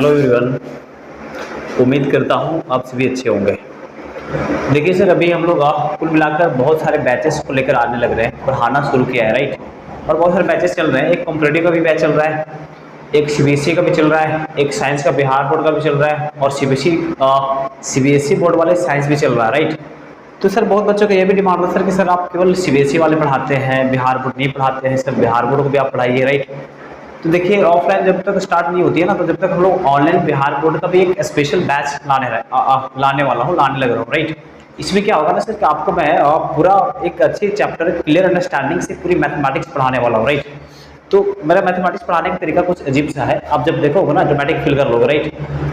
Hello everyone. उम्मीद करता हूँ आप सभी अच्छे होंगे। देखिए सर, अभी हम लोग कुल मिलाकर बहुत सारे बैचेस को लेकर आने लग रहे हैं, पढ़ाना शुरू किया है, राइट। और बहुत सारे बैचेस चल रहे हैं। एक कॉम्पिटेटिव का भी बैच चल रहा है, एक सीबीएसई का भी चल रहा है, एक साइंस का बिहार बोर्ड का भी चल रहा है, और सीबीएसई बोर्ड वाले साइंस भी चल रहा है, राइट। तो सर बहुत बच्चों का ये भी डिमांड है सर कि सर आप केवल सीबीएसई वाले पढ़ाते हैं, बिहार बोर्ड नहीं पढ़ाते हैं, सर बिहार बोर्ड को भी आप पढ़ाइए, राइट। तो देखिए, ऑफलाइन जब तक स्टार्ट नहीं होती है ना, तो जब तक हम लोग ऑनलाइन बिहार बोर्ड का भी एक स्पेशल बैच लाने लग रहा हूँ, राइट। इसमें क्या होगा ना सर कि आपको मैं पूरा एक अच्छे चैप्टर क्लियर अंडरस्टैंडिंग से पूरी मैथमेटिक्स पढ़ाने वाला हूँ, राइट। तो मेरा मैथमेटिक्स पढ़ाने का तरीका कुछ अजीब सा है। आप जब देखोगे ना, ऑटोमेटिक फील कर लोगे, राइट।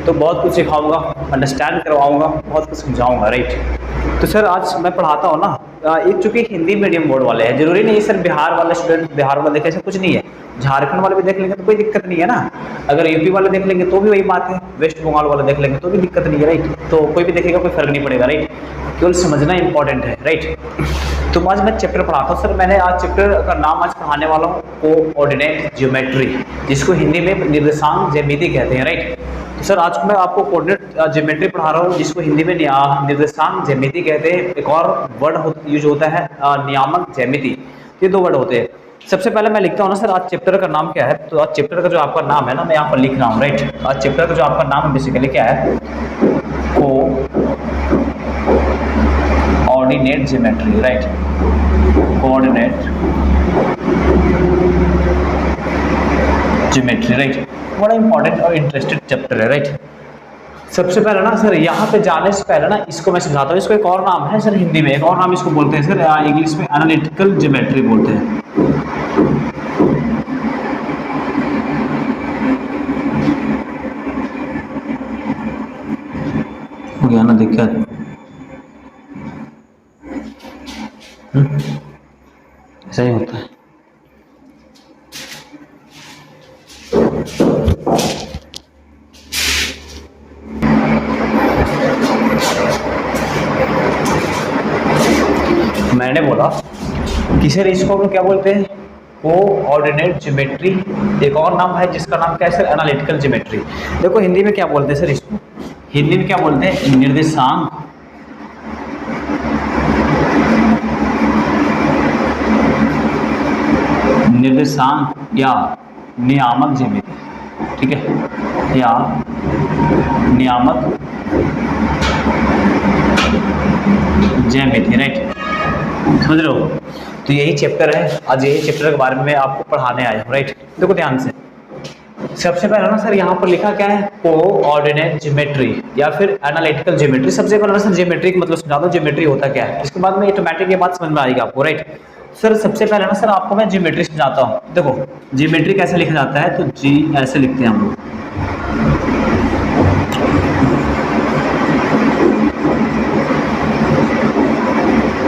तो बहुत कुछ सिखाऊंगा, अंडरस्टैंड करवाऊंगा, बहुत कुछ समझाऊंगा, राइट। तो सर आज मैं पढ़ाता हूँ ना, एक चूंकि हिंदी मीडियम बोर्ड वाले हैं, जरूरी नहीं सर बिहार वाले स्टूडेंट बिहार वाले देखे, ऐसा कुछ नहीं है। झारखंड वाले भी देख लेंगे तो कोई दिक्कत नहीं है ना। अगर यूपी वाले देख लेंगे तो भी वही बात है, वेस्ट बंगाल वाले देख लेंगे तो भी दिक्कत नहीं है, राइट। तो कोई भी देखेगा कोई फर्क नहीं पड़ेगा, राइट। केवल समझना इंपॉर्टेंट है, राइट। तो आज मैं चैप्टर पढ़ाता हूँ सर। मैंने आज चैप्टर का नाम आज पढ़ाने वाला हूँ कोऑर्डिनेट ज्योमेट्री, जिसको हिंदी में निर्देशांक ज्यामिति कहते हैं, राइट। तो सर आज मैं आपको कोऑर्डिनेट ज्योमेट्री पढ़ा रहा हूँ, जिसको हिंदी में निर्देशांक ज्यामिति कहते हैं। एक और वर्ड यूज होता है नियामक ज्यामिति। ये दो वर्ड होते हैं। सबसे पहले मैं लिखता हूँ ना सर, आज चैप्टर का नाम क्या है। तो आज चैप्टर का जो आपका नाम है ना, मैं यहाँ पर लिख रहा हूँ, राइट। आज चैप्टर का जो आपका नाम है बेसिकली क्या है, coordinate geometry, right. Coordinate geometry, right. बड़ा इंपॉर्टेंट और इंटरेस्टेड चैप्टर है, राइट। सबसे पहले ना सर, यहाँ पे जाने से पहले ना इसको मैं समझाता हूँ। इसको एक और नाम है सर, हिंदी में एक और नाम इसको बोलते हैं सर, इंग्लिश में एनालिटिकल ज्योमेट्री बोलते हैं। हो गया ना दिक्कत? ऐसा ही होता है। मैंने बोला कि सर इसको हम लोग क्या बोलते हैं, कोऑर्डिनेट ज्योमेट्री। एक और नाम है जिसका नाम क्या है सर, एनालिटिकल ज्योमेट्री। देखो हिंदी में क्या बोलते हैं सर इसको, हिंदी में क्या बोलते हैं, निर्देशांक या नियामक ज्यामिति, ठीक है, या नियामक ज्यामिति, राइट। समझ रहे हो? तो यही चैप्टर है, आज यही चैप्टर के बारे में मैं आपको पढ़ाने आया हूँ, राइट। देखो ध्यान से। सबसे पहले ना सर यहाँ पर लिखा क्या है, कोऑर्डिनेट ज्योमेट्री या फिर एनालिटिकल ज्योमेट्री। सबसे पहले सर ज्योमेट्री का मतलब समझा दो, ज्योमेट्री होता क्या है। इसके बाद में ऑटोमेटिक ये बात समझ में आएगी आपको, राइट। सर सबसे पहले ना सर आपको मैं ज्योमेट्री समझाता हूँ। देखो ज्योमेट्री कैसे लिखा जाता है, तो जी ऐसे लिखते हैं हम लोग,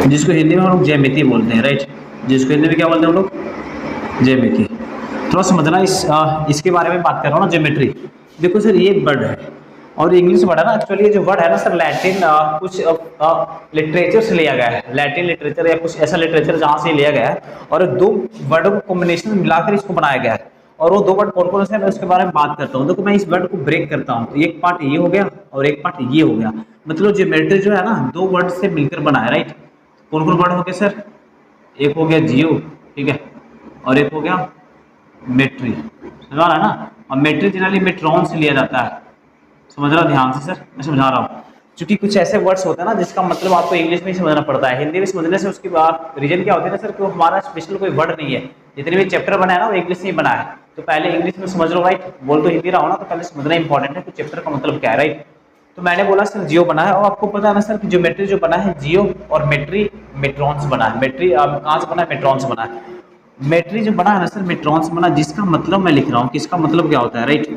जिसको हिंदी में हम लोग ज्यामिति बोलते हैं, राइट। जिसको हिंदी में क्या बोलते हैं हम लोग, ज्यामिति। थोड़ा समझना इसके बारे में बात कर रहा हूँ ना, ज्योमेट्री। देखो सर ये वर्ड है और इंग्लिश वर्ड है ना। एक्चुअली ये जो वर्ड है ना सर, लैटिन कुछ लिटरेचर से लिया गया है, लैटिन लिटरेचर या कुछ ऐसा लिटरेचर जहाँ से लिया गया है, और दो वर्डों को कॉम्बिनेशन में मिलाकर इसको बनाया गया है। और वो दो वर्ड कौन कौन से हैं मैं उसके बारे में बात करता हूँ। देखो मैं इस वर्ड को ब्रेक करता हूँ, तो एक पार्ट ये हो गया और एक पार्ट ये हो गया। मतलब ज्योमेट्री जो है ना, दो वर्ड से मिलकर बना है, राइट। कौन कौन वर्ड हो गए सर, एक हो गया जियो, ठीक है, और एक हो गया मेट्री। समझ रहा है ना। और मेट्री जनरली मेट्रॉन से लिया जाता है। समझ रहा ध्यान से सर, मैं समझा रहा हूँ। क्योंकि कुछ ऐसे वर्ड्स होते हैं ना जिसका मतलब आपको इंग्लिश में ही समझना पड़ता है, हिंदी में समझने से उसकी बात रीजन क्या होती है ना सर, कि वो हमारा स्पेशल कोई वर्ड नहीं है। जितने भी चैप्टर बना है ना वो इंग्लिश में बना है, तो पहले इंग्लिश में समझ लो, राइट। बोल तो हिंदी रहा हो ना, तो पहले समझना इंपॉर्टेंट है कि चैप्टर का मतलब क्या है, राइट। तो मैंने बोला सर जियो बना है, और आपको पता है ना सर कि ज्योमेट्री जो बना है जियो और मेट्री मेट्रॉन से बना है। मेट्री कहाँ से बना है, मेट्रॉन से बना है। मेट्री जो बना है ना सर, मेट्रॉन से बना, जिसका मतलब मैं लिख रहा हूँ कि इसका मतलब क्या होता है, राइट।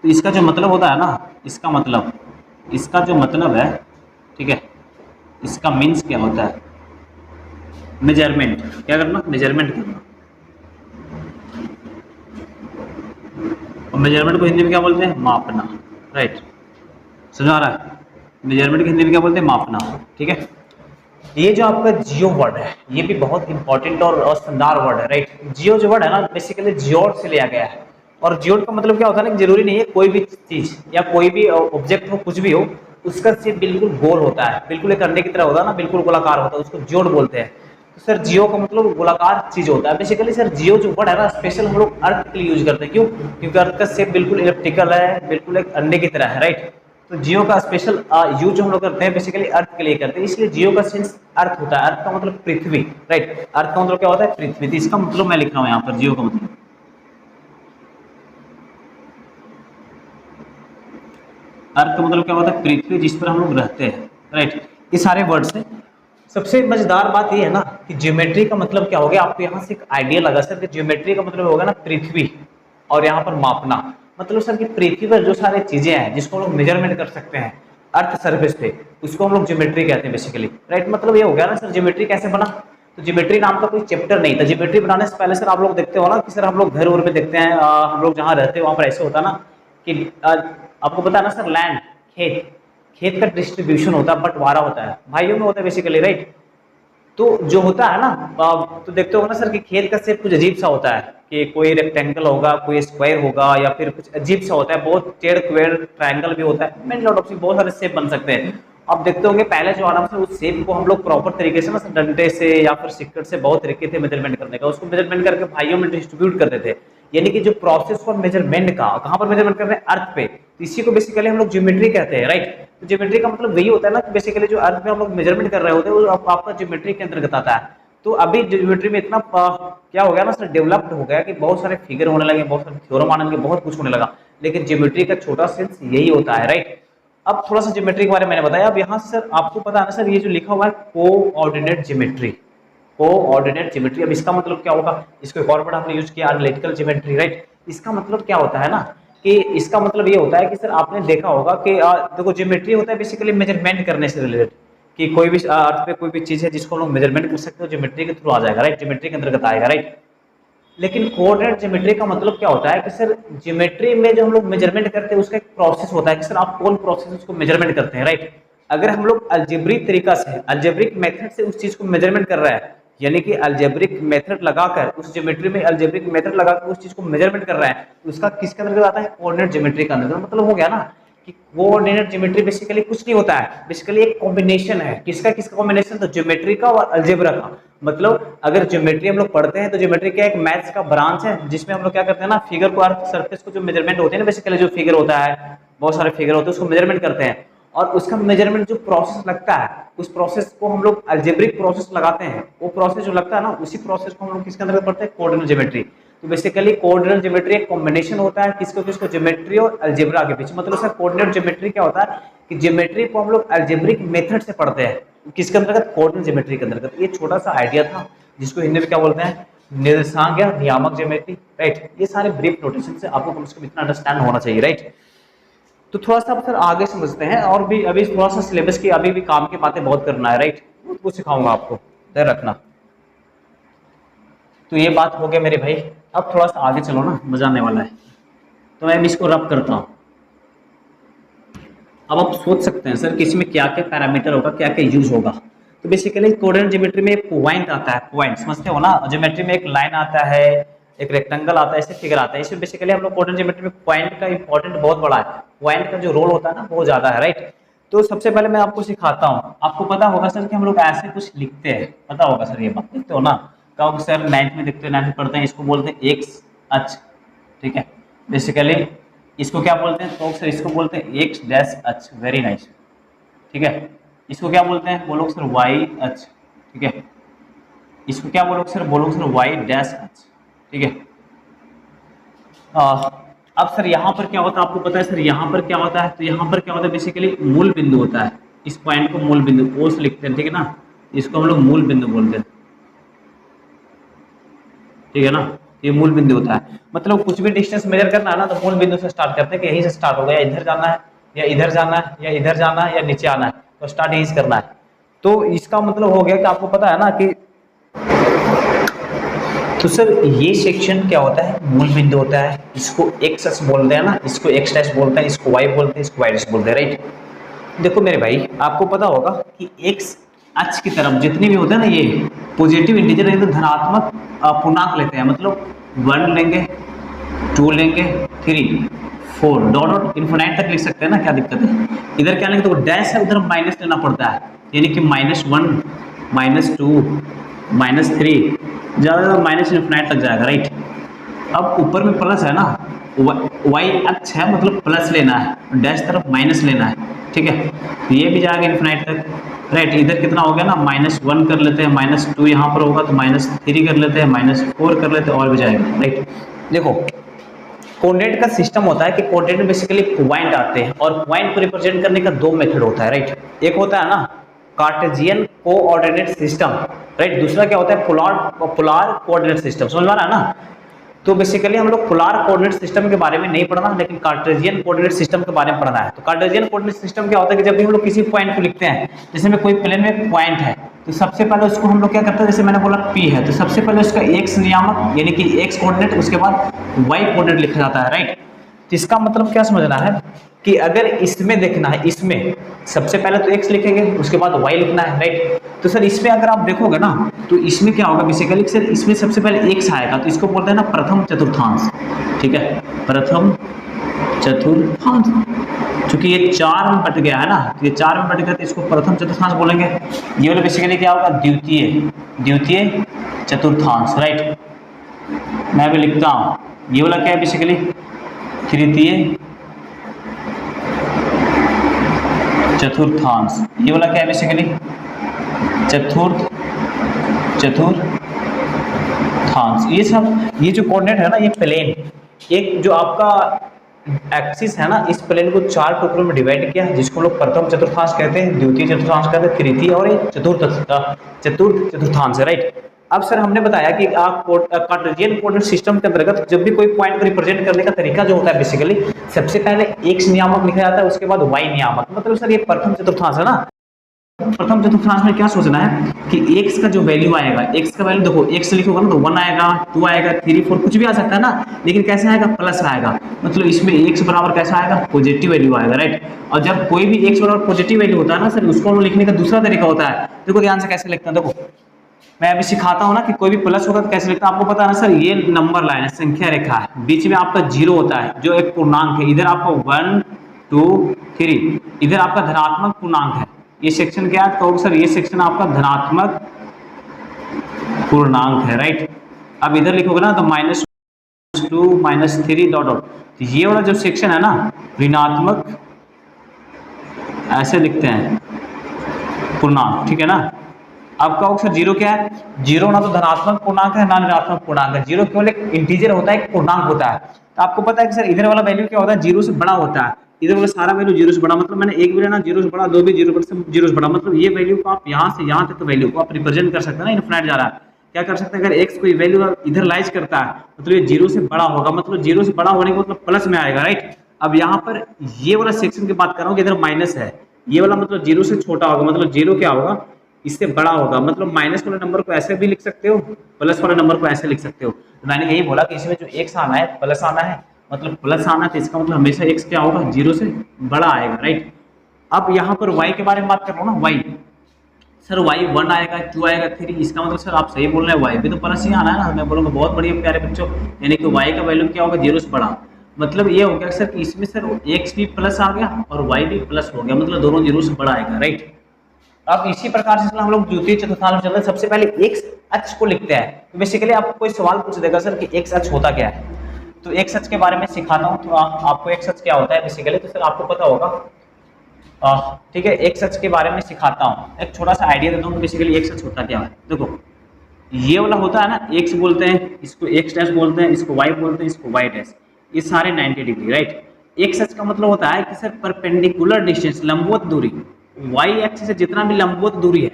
तो इसका जो मतलब होता है ना, इसका जो मतलब है, ठीक है, इसका मीन्स क्या होता है, मेजरमेंट। क्या करना, मेजरमेंट करना। और मेजरमेंट को हिंदी में क्या बोलते हैं, मापना, राइट। समझ आ रहा है? मेजरमेंट को हिंदी में क्या बोलते हैं, मापना, ठीक है। ये जो आपका जियो वर्ड है, ये भी बहुत इंपॉर्टेंट और शानदार वर्ड है, राइट। जियो जो वर्ड है ना, बेसिकली जियोर से लिया गया है। और जियोड का मतलब क्या होता है ना, कि जरूरी नहीं है कोई भी चीज या कोई भी ऑब्जेक्ट हो, कुछ भी हो, उसका शेप बिल्कुल गोल होता है, बिल्कुल एक अंडे की तरह होता है ना, बिल्कुल गोलाकार होता है, उसको जियोड बोलते हैं। तो सर जियो का मतलब गोलाकार चीज होता है बेसिकली। सर जियो जो वर्ड है ना, स्पेशल हम लोग अर्थ के लिए यूज करते हैं। क्यों? क्योंकि अर्थ का शेप बिल्कुल इलिप्टिकल है, बिल्कुल एक अंडे की तरह है, राइट। तो जियो का स्पेशल यूज हम लोग करते हैं बेसिकली अर्थ के लिए करते हैं, इसलिए जियो का सेंस अर्थ होता है। अर्थ का मतलब पृथ्वी, राइट। अर्थ का मतलब क्या होता है? पृथ्वी। तो इसका मतलब मैं लिख रहा हूँ यहाँ पर जियो का मतलब, अर्थ का मतलब क्या होता है? पृथ्वी, जिस पर हम लोग रहते हैं, राइट। ये सारे वर्ड्स हैं। सबसे मजेदार बात ये है ना कि ज्योमेट्री का मतलब क्या हो गया, आपको यहाँ से एक आइडिया लगा सर कि ज्योमेट्री का मतलब होगा ना पृथ्वी, और यहाँ पर मापना। मतलब सर कि पृथ्वी पर जो सारी चीजें हैं जिसको हम लोग मेजरमेंट कर सकते हैं अर्थ सर्फेस पे, उसको हम लोग ज्योमेट्री कहते हैं बेसिकली, राइट। मतलब ये हो गया ना सर, ज्योमेट्री कैसे बना। तो ज्योमेट्री नाम का कोई चैप्टर नहीं था। ज्योमेट्री बनाने से पहले सर आप लोग देखते हो ना कि सर हम लोग घर उर में देखते हैं, हम लोग जहाँ रहते हैं वहां पर ऐसे होता है ना कि आपको पता है ना सर, लैंड, खेत, खेत का डिस्ट्रीब्यूशन होता है, बंटवारा होता है, भाइयों में होता है बेसिकली, राइट। तो जो होता है ना, तो देखते हो ना सर कि खेत का शेप कुछ अजीब सा होता है, कि कोई रेक्टेंगल होगा, कोई स्क्वायर होगा, या फिर कुछ अजीब सा होता है, बहुत टेढ़ क्वेर ट्रायंगल भी होता है, मेन लॉट ऑफ बहुत सारे शेप बन सकते हैं। अब देखते होंगे पहले जो आराम से उस शेप को हम लोग प्रॉपर तरीके से ना डंडे से या फिर सिक्कट से, बहुत तरीके थे मेजरमेंट करने का, उसको मेजरमेंट करके भाइयों में डिस्ट्रीब्यूट करते थे। यानी कि जो प्रोसेस फॉर मेजरमेंट का, कहां पर मेजरमेंट कर रहे हैं? अर्थ पे। तो इसी को बेसिकली हम लोग ज्योमेट्री कहते हैं, राइट। तो ज्योमेट्री का मतलब वही होता है ना कि बेसिकली जो अर्थ में हम लोग मेजरमेंट कर रहे होते हैं वो आपका ज्योमेट्री के अंतर्गत आता है। तो अभी ज्योमेट्री में इतना क्या हो गया ना सर, डेवलप्ड हो गया कि बहुत सारे फिगर होने लगे, बहुत सारे थ्योरम आने लगे, बहुत कुछ होने लगा। लेकिन ज्योमेट्री का छोटा सेंस यही होता है, राइट। अब थोड़ा सा ज्योमेट्री के बारे में मैंने बताया। अब यहाँ से सर आपको पता है ना सर, ये जो लिखा हुआ है कोऑर्डिनेट ज्योमेट्री, कोऑर्डिनेट ज्योमेट्री, अब इसका मतलब क्या होगा? इसको एक और वर्ड हमने यूज किया, एनालिटिकल ज्योमेट्री, राइट। इसका मतलब क्या होता है ना कि इसका मतलब ये होता है कि सर आपने देखा होगा कि देखो ज्योमेट्री होता है बेसिकली मेजरमेंट करने से रिलेटेड, कि कोई भी अर्थ पे कोई भी चीज है जिसको हम लोग मेजरमेंट कर सकते हो, ज्योमेट्री के थ्रू आ जाएगा, राइट, ज्योमेट्री के अंतर्गत आएगा, राइट। लेकिन कोऑर्डिनेट ज्योमेट्री का मतलब क्या होता है कि सर ज्योमेट्री में जो हम लोग मेजरमेंट करते हैं उसका एक प्रोसेस होता है कि सर आप कौन प्रोसेस उसको मेजरमेंट करते हैं, राइट। अगर हम लोग अलजेब्रिक तरीका से, अलजेब्रिक मेथड से उस चीज को मेजरमेंट कर रहा है, यानी कि अलजेब्रिक मेथड लगाकर उस ज्योमेट्री में अलजेब्रिक मेथड लगाकर उस चीज को मेजरमेंट कर रहा है, तो उसका किसके अंदर आता है? कोऑर्डिनेट ज्योमेट्री का अंदर। मतलब हो गया ना कि कोऑर्डिनेट ज्योमेट्री बेसिकली कुछ नहीं होता है, बेसिकली एक कॉम्बिनेशन है। किसका किसका कॉम्बिनेशन? तो ज्योमेट्री का और अलजेब्रा का। मतलब अगर ज्योमेट्री हम लोग पढ़ते हैं तो ज्योमेट्री क्या एक मैथ्स का ब्रांच है, जिसमें हम लोग क्या करते हैं ना, फिगर को, अर्थ सरफेस को जो मेजरमेंट होते हैं ना, बेसिकली जो फिगर होता है, बहुत सारे फिगर होते हैं, उसको मेजरमेंट करते हैं। और उसका मेजरमेंट जो प्रोसेस लगता है, उस प्रोसेस को हम लोग अलजेब्रिक प्रोसेस लगाते हैं। वो प्रोसेस जो लगता है ना, उसी प्रोसेस को हम लोग किसके अंदर पढ़ते हैं? Coordinate geometry. तो बेसिकली कोऑर्डिनेट ज्योमेट्री एक कॉम्बिनेशन होता है किसको किसको? ज्योमेट्री और अलजेब्रा के बीच। मतलब सर कोऑर्डिनेट ज्योमेट्री क्या होता है कि ज्योमेट्री को हम लोग अलजेब्रिक मेथड से पढ़ते हैं, किसके अंतर्गत? कोऑर्डिनेट ज्योमेट्री के अंतर्गत। ये छोटा सा आइडिया था जिसको हिंदी में क्या बोलते हैं? निर्देशांक या नियामक ज्योमेट्री, राइट। ये सारे ब्रीफ नोटेशन से आपको कम से कम इतना अंडरस्टैंड होना चाहिए, राइट। तो थोड़ा सा सर आगे समझते हैं, और भी अभी थोड़ा सा सिलेबस की अभी भी काम की बातें बहुत करना है, राइट। बहुत कुछ सिखाऊंगा आपको, ध्यान रखना। तो ये बात हो गया मेरे भाई। अब थोड़ा सा आगे चलो ना, मजा आने वाला है। तो मैं इसको रब करता हूँ। अब आप सोच सकते हैं सर कि इसमें क्या क्या पैरामीटर होगा, क्या क्या यूज होगा। तो बेसिकली कोऑर्डिनेट ज्योमेट्री में एक पॉइंट आता है, पॉइंट समझते हो ना। ज्योमेट्री में एक लाइन आता है, एक रेक्टेंगल आता है, ऐसे फिगर आता है। इसमें बेसिकली हम लोग कोऑर्डिनेट ज्योमेट्री में पॉइंट का इंपॉर्टेंट बहुत बड़ा है, पॉइंट का जो रोल होता है ना बहुत ज्यादा है, राइट। तो सबसे पहले मैं आपको सिखाता हूँ। आपको पता होगा सर कि हम लोग ऐसे कुछ लिखते हैं, पता होगा सर, ये बात देखते हो ना। कब सर 9th में देखते हो, 9th में पढ़ते हैं, इसको बोलते हैं एक्स अक्ष, ठीक है। बेसिकली इसको क्या बोलते हैं? तो सर इसको बोलते हैं एक्स डैश अक्ष, वेरी नाइस, ठीक है। इसको क्या बोलते हैं? बोलो सर वाई अक्ष, ठीक है। इसको क्या बोलो सर? बोलो सर वाई डैश अक्ष, ठीक है। अब सर यहाँ पर क्या होता है आपको पता है? सर यहाँ पर क्या होता है? तो यहाँ पर क्या होता है? बेसिकली मूल बिंदु होता है। इस पॉइंट को मूल बिंदु ओ से लिखते हैं, ठीक है ना। इसको हम लोग मूल बिंदु बोलते हैं, ठीक है ना। ये मूल बिंदु होता है। मतलब कुछ भी डिस्टेंस मेजर करना है ना, तो मूल बिंदु से स्टार्ट करते हैं कि यहीं से स्टार्ट होगा, या इधर जाना है, या इधर जाना है, या इधर जाना है, या नीचे आना है, तो स्टार्ट यहीं से करना है। तो इसका मतलब हो गया कि आपको पता है ना कि, तो सर ये सेक्शन क्या होता है? मूल बिंदु होता है। इसको एक्स बोलते हैं ना, इसको एक्स डैश बोलते हैं, इसको वाई बोलते हैं, इसको वाई डैश बोलते हैं, राइट। देखो मेरे भाई, आपको पता होगा कि एक्स अक्ष की तरफ जितने भी होते हैं ना, ये पॉजिटिव इंटीजर, तो धनात्मक पूर्णांक लेते हैं। मतलब 1 लेंगे, 2 लेंगे, 3 4 डॉट इन्फिनाइट तक लिख सकते हैं ना, क्या दिक्कत है। इधर क्या लेंगे तो डैश है, उधर माइनस लेना पड़ता है, यानी कि -1 -2 -3 ज़्यादा माइनस इन्फिनाइट तक जाएगा, राइट। अब ऊपर में प्लस है ना, वाई अक्ष है, मतलब प्लस लेना है, डैश तरफ माइनस लेना है, ठीक है। तो ये भी जाएगा इन्फिनाइट तक, राइट। इधर कितना हो गया ना, -1 कर लेते हैं, -2 यहाँ पर होगा तो -3 कर लेते हैं, -4 कर लेते हैं, और भी जाएगा, राइट। देखो कोऑर्डिनेट का सिस्टम होता है कि कोऑर्डिनेट में बेसिकली पॉइंट आते हैं, और पॉइंट को रिप्रेजेंट करने का 2 मेथड होता है, राइट। एक होता है ना कार्टेशियन कोऑर्डिनेट सिस्टम, राइट। दूसरा क्या होता है पोलर कोऑर्डिनेट सिस्टम, समझ में आ रहा है ना। तो बेसिकली हम लोग पोलर कोऑर्डिनेट सिस्टम के बारे में नहीं पढ़ना, लेकिन कार्टेशियन कोऑर्डिनेट सिस्टम के बारे में पढ़ना है। तो कार्टेशियन कोऑर्डिनेट सिस्टम क्या होता है कि जब भी हम लोग किसी पॉइंट को लिखते हैं, जैसे में कोई प्लेन में पॉइंट है, तो सबसे पहले उसको हम लोग क्या करते हैं, जैसे मैंने बोला P है, तो सबसे पहले उसका x नियामक यानी कि x कोऑर्डिनेट, उसके बाद y कोऑर्डिनेट लिखा जाता है, राइट। तो इसका मतलब क्या समझना है कि अगर इसमें देखना है, इसमें सबसे पहले तो x लिखेंगे, उसके बाद y लिखना है, राइट। तो सर इसमें अगर आप देखोगे ना, तो इसमें क्या होगा बेसिकली सर, इसमें सबसे पहले x आएगा, तो इसको बोलते हैं ना प्रथम चतुर्थांश, ठीक है, प्रथम चतुर्थांश। क्योंकि ये 4 में बट गया है ना, तो ये 4 में बट गया, तो इसको प्रथम चतुर्थांश बोलेंगे। ये वाला बेसिकली क्या होगा, द्वितीय चतुर्थांश, राइट। मैं भी लिखता हूँ, ये वाला क्या है बेसिकली तृतीय चतुर्थांश, ये वाला क्या है बेसिकली चतुर्थांश। ये सब, ये जो कोऑर्डिनेट है ना, ये प्लेन, एक जो आपका एक्सिस है ना, इस प्लेन को 4 टुकड़ों में डिवाइड किया है, जिसको लोग प्रथम चतुर्थांश कहते हैं, द्वितीय चतुर्थांश कहते हैं, तृतीय और चतुर्थ चतुर्थांश है, राइट। अब सर हमने बताया कि आप कार्टेशियन कोऑर्डिनेट सिस्टम के अंतर्गत जब भी कोई पॉइंट को रिप्रेजेंट करने का तरीका जो होता है बेसिकली, सबसे पहले x नियामक लिखा जाता है, उसके बाद y नियामक। मतलब सर ये प्रथम चतुर्थांश है ना, प्रथम चतुर्थांश में क्या सोचना है कि x का जो वैल्यू आएगा, x का वैल्यू देखो, x लिखोगे ना तो 1 आएगा, 2 आएगा, 3 4 कुछ भी आ सकता है ना, लेकिन कैसे आएगा, प्लस आएगा। मतलब इसमें x बराबर कैसा आएगा, पॉजिटिव वैल्यू आएगा, राइट। और जब कोई भी x बराबर पॉजिटिव वैल्यू होता है ना सर, उसको हम लिखने का दूसरा तरीका होता है। देखो ध्यान से कैसे लिखते हैं, देखो मैं अभी सिखाता हूँ ना कि कोई भी प्लस होगा तो कैसे लिखता है। आपको पता है ना सर, ये नंबर लाइन है, संख्या रेखा है, बीच में आपका 0 होता है जो एक पूर्णांक है, इधर आपका 1 2 3, इधर आपका धनात्मक पूर्णांक है। ये सेक्शन क्या है, तो सर ये सेक्शन आपका धनात्मक पूर्णांक है, राइट। अब इधर लिखोगे ना तो -2 -3 डॉट डॉट, तो ये वाला जो सेक्शन है ना ऋणात्मक, ऐसे लिखते हैं पूर्णांक, ठीक है ना। अब कहो सर 0 क्या है, 0 ना तो धनात्मक पूर्णांक है ना ऋणात्मक पूर्णांक है, 0 केवल एक इंटीजर होता है, एक पूर्णांक होता है। तो आपको पता है कि सर इधर वाला वैल्यू क्या होता है, 0 से बड़ा होता है, इधर वाला सारा वैल्यू 0 से बड़ा, मतलब मैंने एक भी लेना 0 से बड़ा, 2 भी 0 से बड़ा, मतलब ये वैल्यू को आप यहाँ से यहाँ तक वैल्यू को आप रिप्रेजेंट कर सकते हैं ना, इनफिनिट जा रहा है। क्या कर सकते हैं, अगर x कोई वैल्यू इधर लाइज करता है मतलब ये 0 से बड़ा होगा, मतलब 0 से बड़ा होने का मतलब प्लस में आएगा, राइट। अब यहाँ पर ये वाला सेक्शन की बात कर रहा हूँ कि इधर माइनस है, ये वाला मतलब 0 से छोटा होगा, मतलब 0 क्या होगा, इससे बड़ा होगा। मतलब माइनस वाले नंबर को ऐसे भी लिख सकते हो, प्लस वाले नंबर को ऐसे लिख सकते हो। तो मैंने यही बोला कि इसमें जो x आना है, प्लस आना है, मतलब प्लस आना है, तो इसका मतलब हमेशा x क्या होगा, 0 से बड़ा आएगा, राइट। अब यहाँ पर y के बारे में बात कर रहा हूँ ना, y सर y 1 आएगा, 2 आएगा, 3, इसका मतलब सर आप सही बोल रहे हैं, y भी तो प्लस ही आना है ना। मैं बोलूँगा बहुत बढ़िया प्यारे बच्चों, यानी कि y का वैल्यू क्या होगा, 0 से बड़ा। मतलब ये हो गया सर कि इसमें सर x भी प्लस आ गया और y भी प्लस हो गया, मतलब दोनों 0 से बड़ा आएगा, राइट। अब इसी प्रकार से हम लोग द्वितीय चतुर्थांश में चलते हैं। सबसे पहले x अक्ष को लिखते हैं। तो बेसिकली आपको कोई सवाल पूछ देगा सर कि x अक्ष होता क्या है, तो x अक्ष के बारे में सिखाता हूँ। तो आपको x अक्ष क्या होता है बेसिकली, तो सर आपको पता होगा, ठीक है। x अक्ष के बारे में सिखाता हूँ, एक छोटा सा आइडिया देता हूँ कि बेसिकली x अक्ष होता क्या है। देखो ये वाला होता है ना, x बोलते हैं, इसको x डैश बोलते हैं, इसको y बोलते हैं, इसको y डैश, ये सारे 90 डिग्री, राइट। x अक्ष का मतलब होता है कि सर परपेंडिकुलर डिस्टेंस, लंबवत दूरी, y एक्सिस से जितना भी लंबवत दूरी है,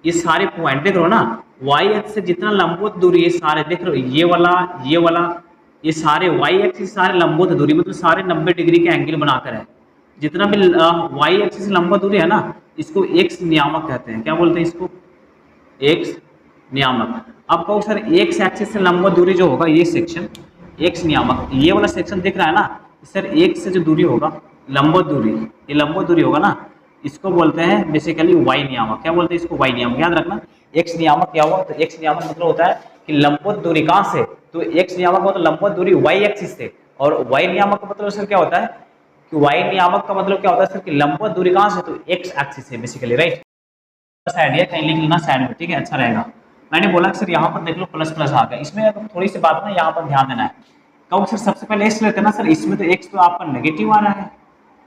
ये सारे पॉइंट देख रहे हो ना, y एक्सिस से जितना लंबवत दूरी है सारे देख रहे हो, ये वाला ये सारे y एक्सिस सारे लंबवत दूरी, मतलब सारे 90 डिग्री के एंगल बनाकर है। जितना भी y एक्सिस लंबवत दूरी है ना, इसको x नियामक कहते हैं। क्या बोलते हैं इसको, x नियामक। अब कहो सर x एक्सिस से लंबवत दूरी जो होगा, ये सेक्शन x नियामक, ये वाला सेक्शन दिख रहा है ना सर, x से जो दूरी होगा लंबवत दूरी, ये लंबवत दूरी होगा ना, इसको बोलते हैं बेसिकली y नियामक। क्या बोलते हैं इसको, y नियामक। याद रखना x नियामक क्या हुआ, तो x नियामक मतलब होता है कि लंबवत दूरी कहाँ से, तो x नियामक मतलब लंबवत दूरी y एक्सिस से, और वाई नियामक का मतलब सर क्या होता है कि वाई नियामक का मतलब क्या होता है सर कि लंबवत दूरी कहाँ से, तो एक्स एक्सिस से बेसिकली, राइट। साइड है, कहीं लिख लेना साइड में, ठीक है, अच्छा रहेगा। मैंने बोला कि सर यहाँ पर देख लो प्लस प्लस आ गया, इसमें थोड़ी सी बात ना यहाँ पर ध्यान देना है। कहूँ सर सबसे पहले एक्स लेते हैं ना सर, इसमें तो एक्स तो आपका नेगेटिव आ रहा है।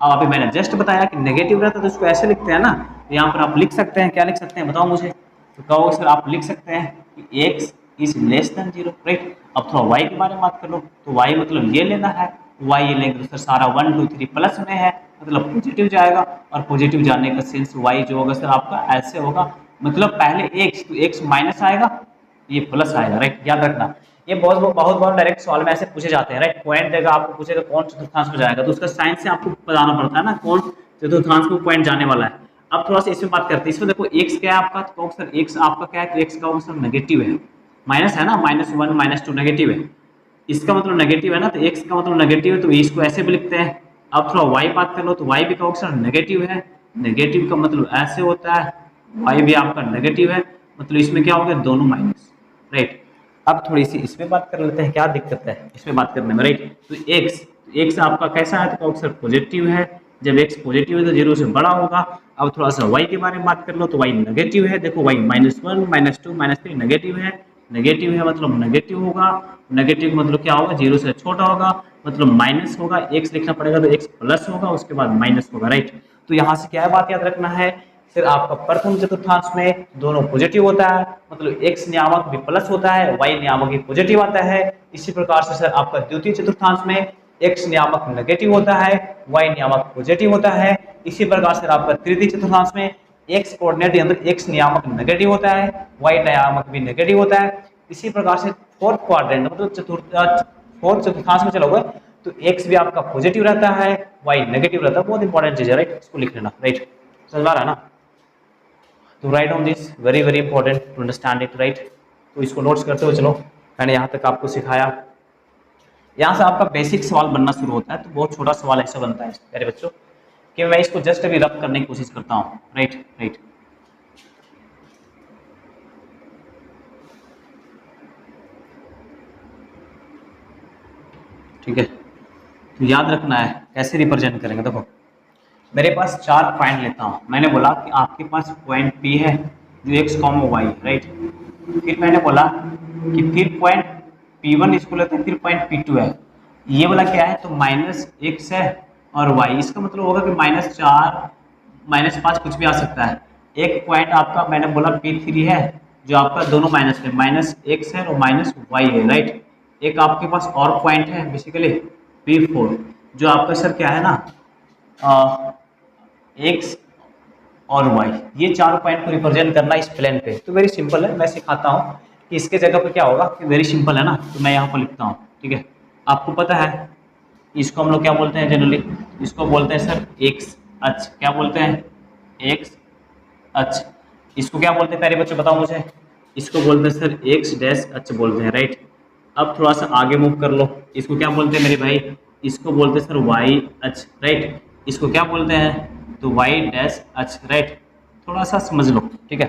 अब अभी मैंने जस्ट बताया कि नेगेटिव रहता है तो उसको ऐसे लिखते हैं ना, तो यहाँ पर आप लिख सकते हैं, क्या लिख सकते हैं बताओ मुझे। तो कहो सर आप लिख सकते हैं कि x is less than zero, right. अब थोड़ा वाई के बारे में बात कर लो, तो वाई मतलब ये लेना है, वाई ये लेंगे तो सर सारा 1 2 3 प्लस में है, मतलब पॉजिटिव जाएगा, और पॉजिटिव जाने का सेंस वाई जो होगा सर आपका ऐसे होगा, मतलब पहले एक्स तो एक्स माइनस आएगा, ये प्लस आएगा, राइट। याद रखना ये बहुत बार डायरेक्ट सवाल में ऐसे पूछे जाते हैं, राइट। पॉइंट देगा आपको, पूछेगा कौन चतुर्थांश में जाएगा, तो उसका साइन से आपको बताना पड़ता है ना कौन चतुर्थांश में पॉइंट जाने वाला है। अब थोड़ा सा इसमें बात करते हैं, इसमें देखो एक्स क्या है आपका, तो सर एक्स आपका क्या है, तो एक्स का सर नेगेटिव है, माइनस है ना, -1 -2 नेगेटिव है, इसका मतलब नेगेटिव है ना, तो एक्स का मतलब नेगेटिव है, तो इसको ऐसे भी लिखते हैं। अब थोड़ा वाई बात कर लो, तो वाई भी का सर नेगेटिव है, नेगेटिव का मतलब ऐसे होता है, वाई भी आपका नेगेटिव है, मतलब इसमें क्या हो गया, दोनों माइनस, राइट। अब थोड़ी सी इसमें बात कर लेते हैं, क्या दिक्कत है इसमें बात करने में, राइट। तो एक्स आपका कैसा है, तो सर पॉजिटिव है, जब एक्स पॉजिटिव है तो जीरो से बड़ा होगा। अब थोड़ा सा वाई के बारे में बात कर लो, तो वाई नेगेटिव है, देखो वाई -1 -2 -3 नेगेटिव है, नेगेटिव है मतलब नेगेटिव होगा, नेगेटिव मतलब क्या होगा, जीरो से छोटा होगा, मतलब माइनस होगा, एक्स लिखना पड़ेगा तो एक्स प्लस होगा, उसके बाद माइनस होगा, राइट। तो यहाँ से क्या है बात याद रखना है, फिर आपका प्रथम चतुर्थांश में दोनों पॉजिटिव होता है, मतलब एक्स नियामक भी प्लस होता है, वाई नियामक भी पॉजिटिव आता है। इसी प्रकार से सर आपका द्वितीय चतुर्थांश में एक्स नियामक नेगेटिव होता है, वाई नियामक पॉजिटिव होता है। इसी प्रकार से आपका तृतीय चतुर्थांश में एक्स कोऑर्डिनेट के अंदर एक्स नियामक नेगेटिव होता है, वाई नियामक भी नेगेटिव होता है। इसी प्रकार से फोर्थ क्वाड्रेंट मतलब फोर्थ चतुर्थांश में चलोगे तो एक्स भी आपका पॉजिटिव रहता है, वाई नेगेटिव रहता है, बहुत इंपॉर्टेंट चीज है, राइट। इसको लिख लेना, राइट, समझ आ रहा है ना। तो right on this, very very important to understand it, right. तो इसको नोट्स करते हुए चलो, मैंने यहाँ तक आपको सिखाया। यहाँ से आपका बेसिक सवाल बनना शुरू होता है, तो बहुत छोटा सवाल ऐसा बनता है मेरे बच्चों कि मैं इसको जस्ट अभी रब करने की कोशिश करता हूँ, राइट राइट। ठीक है, तो याद रखना है कैसे रिप्रेजेंट करेंगे। देखो मेरे पास 4 पॉइंट लेता हूँ, मैंने बोला कि आपके पास पॉइंट P है जो एक्स कॉमा वाई, राइट। फिर मैंने बोला कि फिर पॉइंट P1 इसको लेते हैं, फिर पॉइंट P2 है, ये वाला क्या है, तो -x है और y, इसका मतलब होगा कि -4 -5 कुछ भी आ सकता है। एक पॉइंट आपका मैंने बोला P3 है जो आपका दोनों माइनस में -x है और -y है, राइट। एक आपके पास और पॉइंट है बेसिकली P4 जो आपका सर क्या है ना x और y, ये 4 पॉइंट को रिप्रेजेंट करना इस प्लेन पे। तो वेरी सिंपल है, मैं सिखाता हूँ कि इसके जगह पे क्या होगा, कि वेरी सिंपल है ना, तो मैं यहाँ पर लिखता हूँ, ठीक है। आपको पता है इसको हम लोग क्या बोलते हैं जनरली, इसको बोलते हैं सर x अक्ष, क्या बोलते हैं, x अक्ष। इसको क्या बोलते हैं प्यारे बच्चों बताओ मुझे, इसको बोलते हैं सर x डैश अक्ष बोलते हैं, राइट। अब थोड़ा सा आगे मूव कर लो, इसको क्या बोलते हैं मेरे भाई, इसको बोलते हैं सर y अक्ष, राइट। इसको क्या बोलते हैं, तो y डैश अक्ष, राइट। थोड़ा सा समझ लो, ठीक है।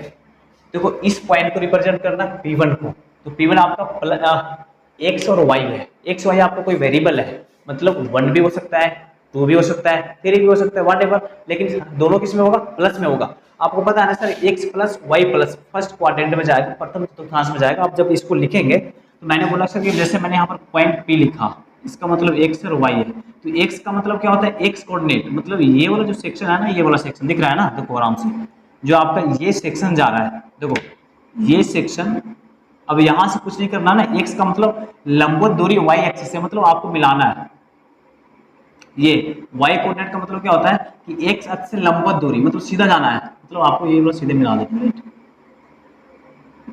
देखो इस पॉइंट को रिप्रेजेंट करना P1 को, तो P1 आपका x और y है, x y आपका कोई वेरिएबल है, मतलब 1 भी हो सकता है, 2 भी हो सकता है, 3 भी हो सकता है, व्हाटएवर, लेकिन दोनों किस में होगा, प्लस में होगा। आपको पता है ना sir x plus y plus first quadrant में जाएगा, प्रथम चतुर्थांश में जाएगा। आप जब इसको लिखेंगे तो मैंने बोला सर कि जैसे मैंने यहाँ पर पॉइंट P लिखा, इसका मतलब x और y है, तो x का मतलब क्या होता है, x कोऑर्डिनेट, मतलब ये वाला जो सेक्शन है ना, ये वाला सेक्शन दिख रहा है ना, देखो आराम से जो आपका ये सेक्शन जा रहा है, देखो ये सेक्शन, अब यहां से कुछ नहीं करना ना, x का मतलब लंबवत दूरी y एक्सिस से, मतलब आपको मिलाना है। ये y कोऑर्डिनेट का मतलब क्या होता है कि x अक्ष से लंबवत दूरी, मतलब सीधा जाना है, मतलब आपको ये वाला सीधे मिला देना, राइट।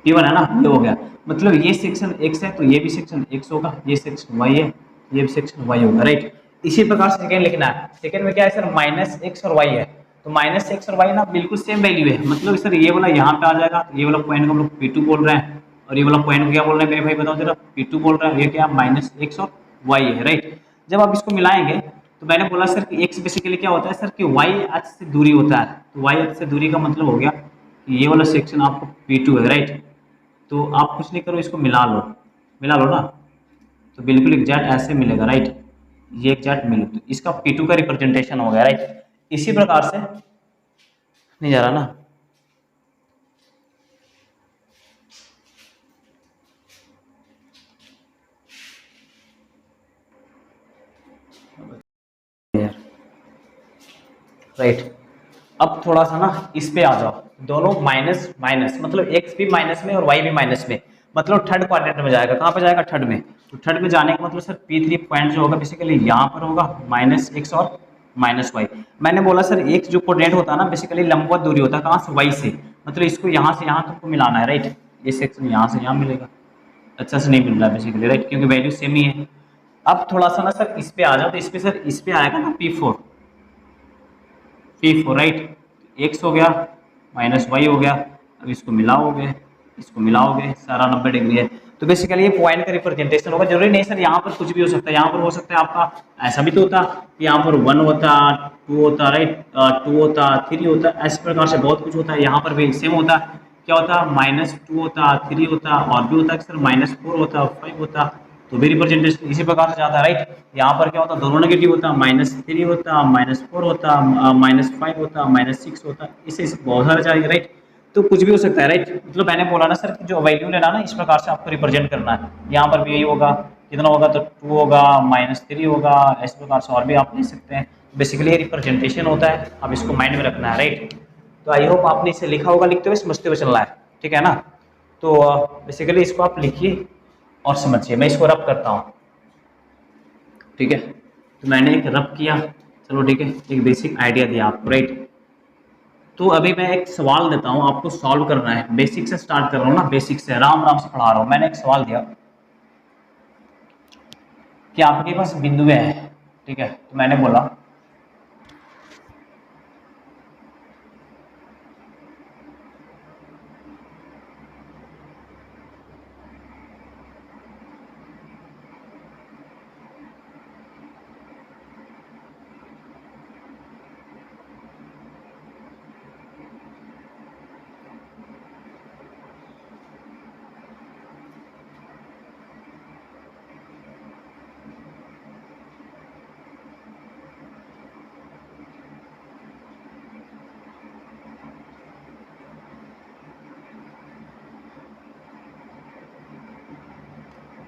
P1 है ना, ये हो गया, मतलब ये सेक्शन x है तो ये भी सेक्शन x होगा, ये सेक्शन y है, ये भी सेक्शन y होगा, राइट। इसी प्रकार से सेकंड लिखना है, सेकंड में क्या है सर, -x और y है, तो -x और y ना बिल्कुल सेम वैल्यू है, मतलब सर ये वाला यहाँ पे आ जाएगा, तो ये वाला पॉइंट को हम लोग P2 बोल रहे हैं, और ये वाला पॉइंट को क्या बोल रहे हैं मेरे भाई बताओ जरा, P2 बोल रहे हैं, ये क्या -x और y है, राइट। जब आप इसको मिलाएंगे तो मैंने बोला सर कि x बेसिकली क्या होता है सर कि y अक्ष से दूरी होता है, तो y अक्ष से दूरी का मतलब हो गया कि ये वाला सेक्शन आपको P2 है, राइट। तो आप कुछ नहीं करो, इसको मिला लो ना, तो बिल्कुल एग्जैक्ट ऐसे मिलेगा, राइट। ये एग्जैक्ट मिलू, तो इसका P2 का रिप्रेजेंटेशन हो गया, राइट। इसी प्रकार से नहीं जा रहा ना, राइट। अब थोड़ा सा ना इस पे आ जाओ, दोनों माइनस माइनस, मतलब x भी माइनस में और y भी माइनस में, मतलब थर्ड क्वाड्रेंट में जाएगा। कहाँ पे जाएगा? थर्ड में। तो थर्ड में जाने का मतलब सर P3 पॉइंट जो होगा बेसिकली यहाँ पर होगा, -x और -y। मैंने बोला सर x जो कोऑर्डिनेट होता है ना बेसिकली लंबवत दूरी होता है, कहाँ से? y से, मतलब इसको यहाँ से यहाँ तुमको मिलाना है, राइट। ये सेक्शन यहाँ से यहाँ मिलेगा, अच्छा से नहीं मिल रहा बेसिकली, राइट, क्योंकि वैल्यू सेम ही है। अब थोड़ा सा ना सर इस पे आ जाओ, तो इस पे सर इस पे आएगा ना P4, राइट। x हो गया -y हो गया, अब इसको मिलाओगे, इसको मिलाओगे, सारा 90 डिग्री है। तो बेसिकली ये पॉइंट का रिप्रेजेंटेशन होगा। जरूरी नहीं सर यहाँ पर कुछ भी हो सकता है, यहाँ पर हो सकता है आपका ऐसा भी तो होता कि यहाँ पर 1 होता, 2 होता, राइट, 2 होता, 3 होता, इस प्रकार से बहुत कुछ होता है। यहाँ पर भी सेम होता, क्या होता? -2 होता, 3 होता, और भी होता सर -4 होता, 5 होता, तो भी रिप्रेजेंटेशन इसी प्रकार से जाता है, राइट। यहाँ पर क्या होता? दोनों नेगेटिव होता, -3 होता, -4 होता, -5 होता, -6 होता, इससे बहुत सारे जाएंगे, राइट। तो कुछ भी हो सकता है, राइट। मतलब मैंने बोला ना सर कि जो वैल्यू लेना ना इस प्रकार से आपको रिप्रेजेंट करना है। यहाँ पर भी यही होगा, कितना होगा? तो 2 होगा, -3 होगा, इस प्रकार से और भी आप ले सकते हैं। बेसिकली ये रिप्रेजेंटेशन होता है, अब इसको माइंड में रखना है, राइट। तो आई होप आपने इसे लिखा होगा, लिखते हुए समझते हुए चलना है, ठीक है ना। तो बेसिकली इसको आप लिखिए और समझिए। मैं इसको रब करता हूँ, ठीक है। तो मैंने एक रब किया, चलो ठीक है, एक बेसिक आइडिया दिया आपको, राइट। तो अभी मैं एक सवाल देता हूँ, आपको सॉल्व करना है। बेसिक से स्टार्ट कर रहा हूँ ना, बेसिक से आराम आराम से पढ़ा रहा हूँ। मैंने एक सवाल दिया कि आपके पास बिंदुएं हैं, ठीक है। तो मैंने बोला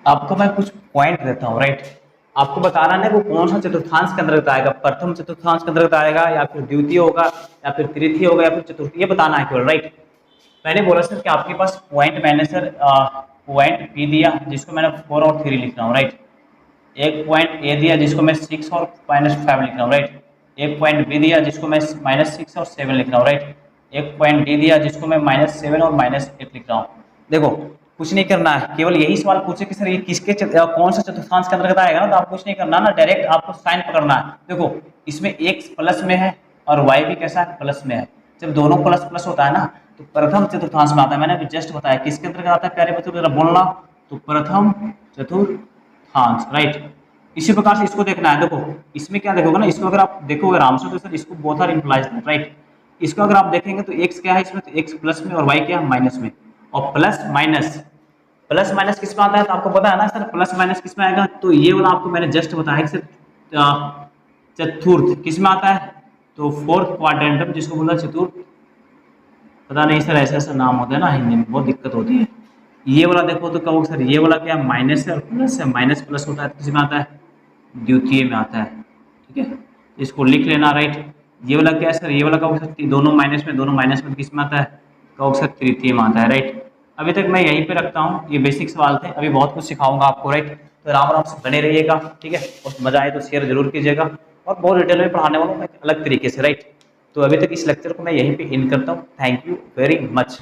आपको मैं कुछ पॉइंट देता हूँ, राइट। आपको बताना है वो कौन सा चतुर्थांश के अंतर्गत आएगा, प्रथम चतुर्थांश के अंतर्गत आएगा, या फिर द्वितीय होगा, या फिर तृतीय होगा, या फिर चतुर्थ, ये बताना है केवल, राइट। मैंने बोला सर कि आपके पास पॉइंट, मैंने सर पॉइंट पी दिया जिसको मैंने 4 और 3 लिख रहा हूँ, राइट। एक पॉइंट ए दिया जिसको मैं 6 और -5 लिख रहा हूँ, राइट। एक पॉइंट बी दिया जिसको मैं -6 और 7 लिख रहा हूँ, राइट। एक पॉइंट डी दिया जिसको मैं -7 और -8 लिख रहा हूँ। देखो कुछ नहीं करना है, केवल यही सवाल पूछे कि सर ये किसके कौन सा चतुर्थांश के अंतर्गत आएगा ना, तो आपको कुछ नहीं करना ना, डायरेक्ट आपको साइन पकड़ना है। देखो इसमें x प्लस में है और y भी कैसा है? प्लस में है। जब दोनों प्लस प्लस होता है ना तो प्रथम चतुर्थांश में आता है। मैंने अभी जस्ट बताया किसके अंतर्गत आता है प्यारे बच्चों, जरा बोलना। तो प्रथम चतुर्थांश, राइट। इसी प्रकार से इसको देखना है। देखो इसमें क्या देखोगे ना, इसको अगर आप देखोगे आराम से तो सर इसको बोथ आर इंप्लाइज, राइट। इसको अगर आप देखेंगे तो x क्या है इसमें, तो x प्लस में और y क्या है? माइनस में। और प्लस माइनस किस में आता है? तो आपको पता है ना सर प्लस माइनस किस में आएगा, तो ये वाला आपको मैंने जस्ट बताया कि सर चतुर्थ किस में आता है, तो फोर्थ क्वाड्रेंटम, जिसको बोला चतुर्थ। पता नहीं सर ऐसा ऐसा नाम होता है ना हिंदी में, बहुत दिक्कत होती है। ये वाला देखो तो कहोगे सर ये वाला क्या माइनस है और प्लस है, माइनस प्लस होता है तो किस में आता है? द्वितीय में आता है, ठीक है। इसको लिख लेना, राइट। ये वाला क्या है सर? ये वाला कहोगे सर दोनों माइनस में किस में आता है? कहोगे सर तृतीय में आता है, राइट। अभी तक मैं यहीं पे रखता हूँ, ये बेसिक सवाल थे, अभी बहुत कुछ सिखाऊंगा आपको, राइट। तो आराम आराम से बने रहिएगा, ठीक है। और मजा आए तो शेयर जरूर कीजिएगा, और बहुत डिटेल में पढ़ाने वाला हूँ अलग तरीके से, राइट। तो अभी तक इस लेक्चर को मैं यहीं पे इन करता हूँ। Thank you very much.